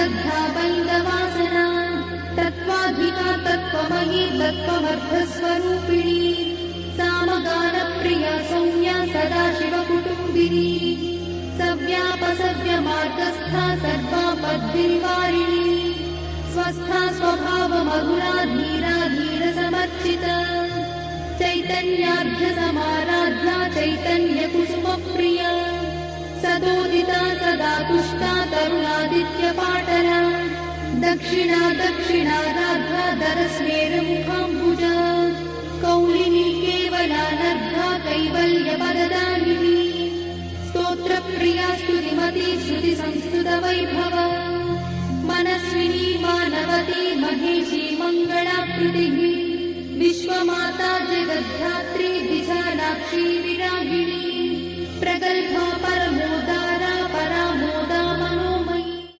दग्धा बैन्दवासना तत्त्वाधिका तत्त्वमयी तत्त्वमर्थस्वरूपिणी सामगानप्रिया सौम्या सदाशिवकुटुम्बिनी सव्यापसव्यमार्गस्था सर्वापद्भिर्वारिणी स्वस्था स्वभावमधुरा धीरा धीरसमर्चिता चैतन्यार्घ्यसमाराध्या चैतन्यकुसुमप्रिया सदोदिता सदा तुष्टा तरुणादित्यपाटला दक्षिणा दक्षिणाराध्या दरस्मेरमुखाम्बुजा कौलिनी केवलानर्घा कैवल्यपददायिनी स्तोत्रप्रिया स्तुतिमती श्रुतिसंस्तुतवैभवा मनस्विनी मानवती महेशी मङ्गलाकृतिः विश्वमाता जगद्धात्री विशालाक्षी विरागिणी प्रगल्भा परमोदा